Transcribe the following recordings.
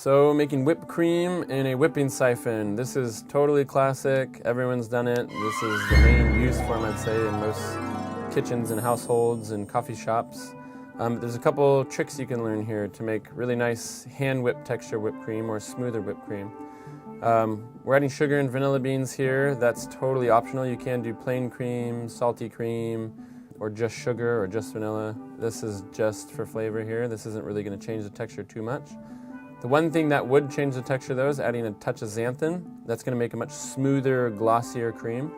So making whipped cream in a whipping siphon. This is totally classic. Everyone's done it. This is the main use form, I'd say, in most kitchens and households and coffee shops. There's a couple tricks you can learn here to make really nice hand-whipped texture whipped cream or smoother whipped cream. We're adding sugar and vanilla beans here. That's totally optional. You can do plain cream, salty cream, or just sugar or just vanilla. This is just for flavor here. This isn't really going to change the texture too much. The one thing that would change the texture, though, is adding a touch of xanthan. That's going to make a much smoother, glossier cream.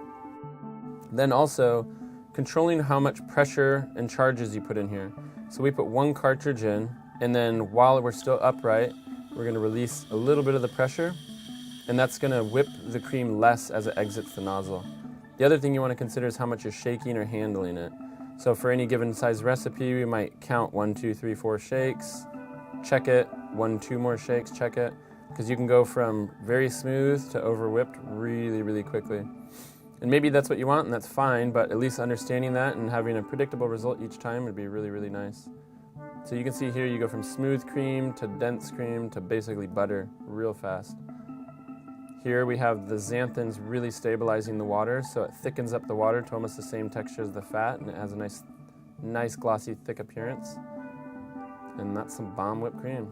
Then also, controlling how much pressure and charges you put in here. So we put one cartridge in, and then while we're still upright, we're going to release a little bit of the pressure, and that's going to whip the cream less as it exits the nozzle. The other thing you want to consider is how much you're shaking or handling it. So for any given size recipe, we might count 1, 2, 3, 4 shakes, check it, 1, 2 more shakes, check it, because you can go from very smooth to over whipped really, really quickly. And maybe that's what you want, and that's fine, but at least understanding that and having a predictable result each time would be really, really nice. So you can see here you go from smooth cream to dense cream to basically butter real fast. Here we have the xanthans really stabilizing the water, so it thickens up the water to almost the same texture as the fat, and it has a nice glossy, thick appearance. And that's some bomb whipped cream.